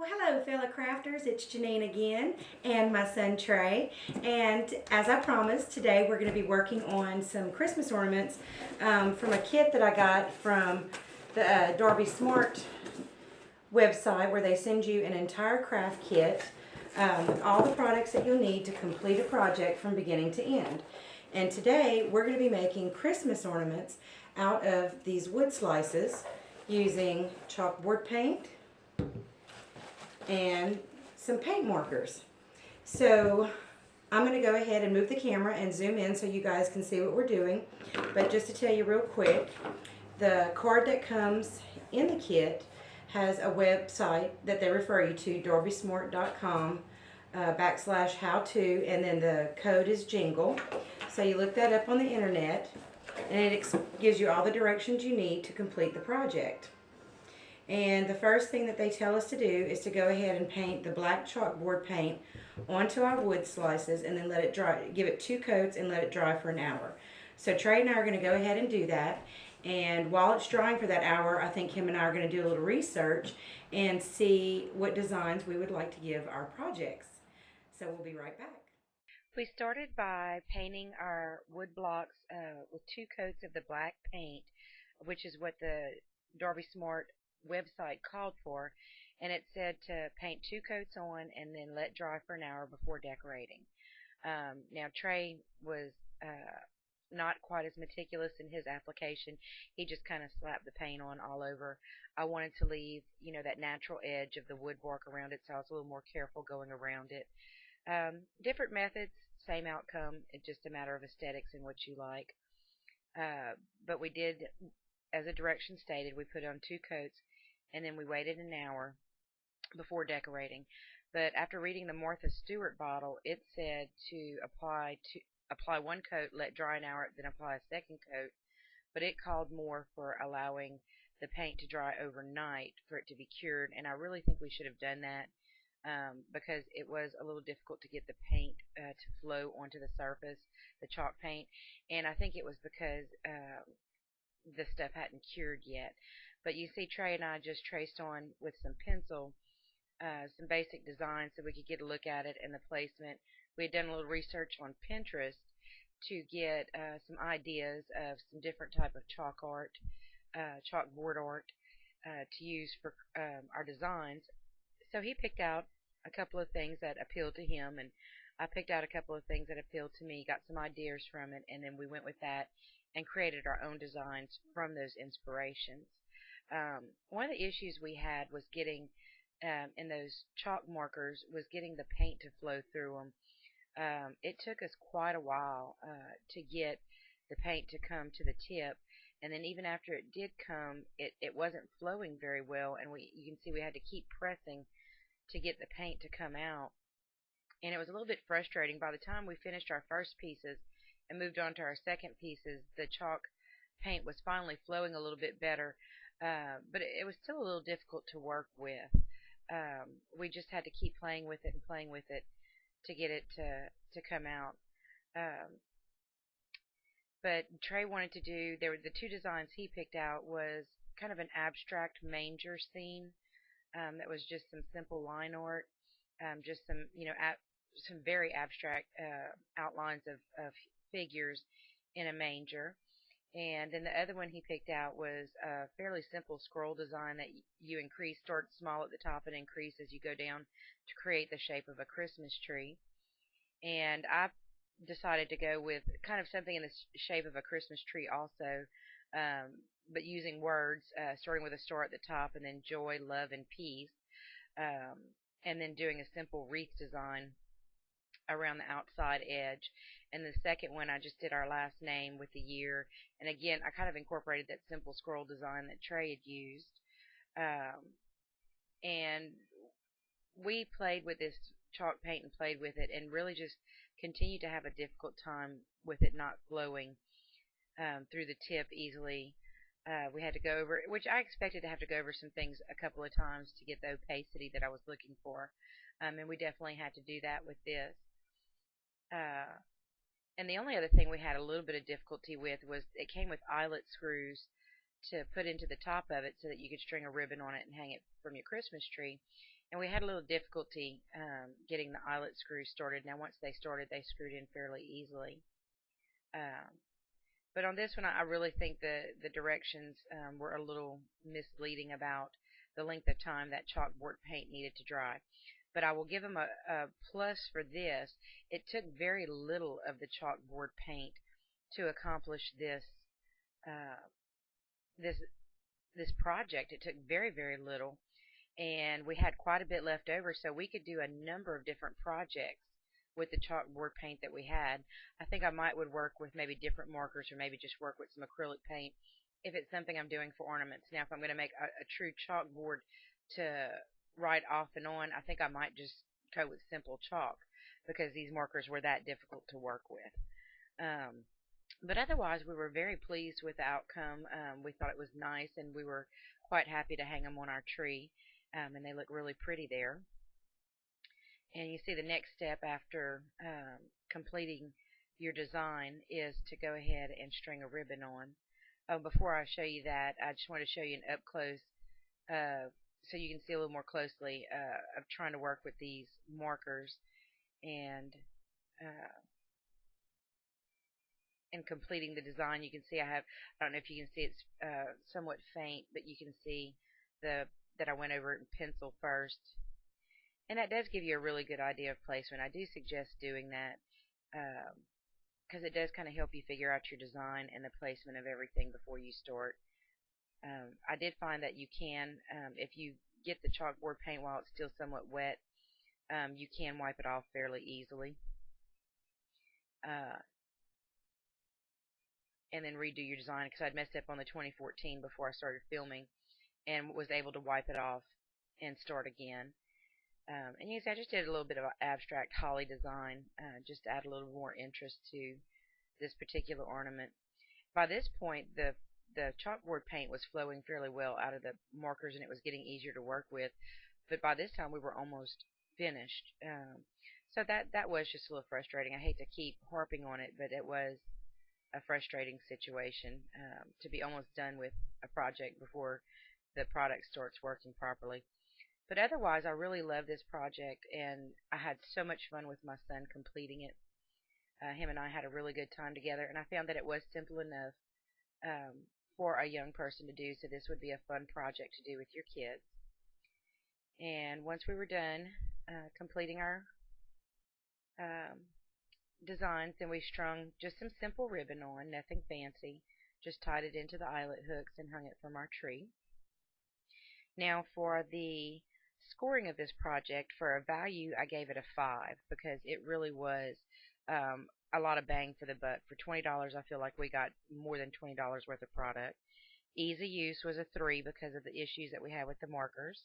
Well, hello, fellow crafters. It's Janine again, and my son Trey. And as I promised, today we're going to be working on some Christmas ornaments from a kit that I got from the Darby Smart website, where they send you an entire craft kit with all the products that you'll need to complete a project from beginning to end. And today we're going to be making Christmas ornaments out of these wood slices using chalkboard paint and some paint markers. So I'm going to go ahead and move the camera and zoom in so you guys can see what we're doing. But just to tell you real quick, the card that comes in the kit has a website that they refer you to, darbysmart.com /how-to, and then the code is jingle. So you look that up on the internet, and it gives you all the directions you need to complete the project. And the first thing that they tell us to do is to go ahead and paint the black chalkboard paint onto our wood slices and then let it dry. Give it 2 coats and let it dry for an hour. So Trey and I are going to go ahead and do that. And while it's drying for that hour, I think him and I are going to do a little research and see what designs we would like to give our projects. So we'll be right back. We started by painting our wood blocks with 2 coats of the black paint, which is what the Darby Smart website called for, and it said to paint 2 coats on and then let dry for an hour before decorating. Now Trey was not quite as meticulous in his application. He just kind of slapped the paint on all over. I wanted to leave, that natural edge of the woodwork around it, so I was a little more careful going around it. Different methods, same outcome. It's just a matter of aesthetics and what you like. But we did, as the direction stated, we put on 2 coats, and then we waited an hour before decorating. But after reading the Martha Stewart bottle, it said to apply 1 coat, let dry an hour, then apply a second coat. But it called more for allowing the paint to dry overnight for it to be cured, and I really think we should have done that because it was a little difficult to get the paint to flow onto the surface, the chalk paint, and I think it was because the stuff hadn't cured yet. But you see, Trey and I just traced on with some pencil some basic designs so we could get a look at it and the placement. We had done a little research on Pinterest to get some ideas of some different type of chalkboard art to use for our designs. So he picked out a couple of things that appealed to him, and I picked out a couple of things that appealed to me, got some ideas from it, and then we went with that and created our own designs from those inspirations. One of the issues we had was getting in those chalk markers was getting the paint to flow through them. It took us quite a while to get the paint to come to the tip, and then even after it did come, it wasn't flowing very well, and you can see we had to keep pressing to get the paint to come out, and it was a little bit frustrating. By the time we finished our first pieces and moved on to our second pieces, the chalk paint was finally flowing a little bit better, but it was still a little difficult to work with. We just had to keep playing with it and playing with it to get it to come out. But Trey wanted to do, there were the 2 designs he picked out was kind of an abstract manger scene that was just some simple line art, just some, some very abstract outlines of figures in a manger. And then the other one he picked out was a fairly simple scroll design that you start small at the top and increase as you go down to create the shape of a Christmas tree. And I decided to go with kind of something in the shape of a Christmas tree also, but using words, starting with a star at the top and then joy, love, and peace, and then doing a simple wreath design around the outside edge. And the second one, I just did our last name with the year, and again, I kind of incorporated that simple scroll design that Trey had used. And we played with this chalk paint and played with it and really just continued to have a difficult time with it not flowing through the tip easily. We had to go over, which I expected to have to go over some things a couple of times to get the opacity that I was looking for, and we definitely had to do that with this. And the only other thing we had a little bit of difficulty with was it came with eyelet screws to put into the top of it so that you could string a ribbon on it and hang it from your Christmas tree. And we had a little difficulty getting the eyelet screws started. Now once they started, they screwed in fairly easily. Um, but on this one, I really think the directions were a little misleading about the length of time that chalkboard paint needed to dry. But I will give them a plus for this. It took very little of the chalkboard paint to accomplish uh, this this project. It took very little, and we had quite a bit left over, so we could do a number of different projects with the chalkboard paint that we had. I think I would work with maybe different markers, or maybe just work with some acrylic paint if it's something I'm doing for ornaments. Now, if I'm going to make a true chalkboard to write off and on, I think I might just go with simple chalk because these markers were that difficult to work with. But otherwise, we were very pleased with the outcome. We thought it was nice, and we were quite happy to hang them on our tree, and they look really pretty there. And you see the next step after completing your design is to go ahead and string a ribbon on. Oh, before I show you that, I just want to show you an up close so you can see a little more closely of trying to work with these markers and uh, completing the design. You can see I don't know if you can see it's somewhat faint, but you can see that I went over it in pencil first. And that does give you a really good idea of placement. I do suggest doing that because it does kind of help you figure out your design and the placement of everything before you start. I did find that you can, if you get the chalkboard paint while it's still somewhat wet, you can wipe it off fairly easily. And then redo your design because I'd messed up on the 2014 before I started filming and was able to wipe it off and start again. And you can see I just did a little bit of an abstract holly design just to add a little more interest to this particular ornament. By this point, the chalkboard paint was flowing fairly well out of the markers and it was getting easier to work with. But by this time, we were almost finished. So that was just a little frustrating. I hate to keep harping on it, but it was a frustrating situation to be almost done with a project before the product starts working properly. But otherwise, I really love this project, and I had so much fun with my son completing it. Him and I had a really good time together, and I found that it was simple enough for a young person to do, so this would be a fun project to do with your kids. And once we were done completing our designs, then we strung just some simple ribbon on, nothing fancy, just tied it into the eyelet hooks and hung it from our tree. Now for the scoring of this project, for a value, I gave it a 5 because it really was a lot of bang for the buck. For $20, I feel like we got more than $20 worth of product. Easy use was a 3 because of the issues that we had with the markers.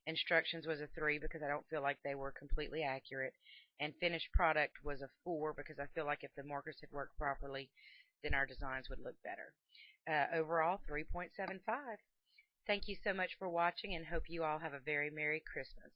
Instructions was a 3 because I don't feel like they were completely accurate. And finished product was a 4 because I feel like if the markers had worked properly, then our designs would look better. Overall, 3.75. Thank you so much for watching and hope you all have a very Merry Christmas.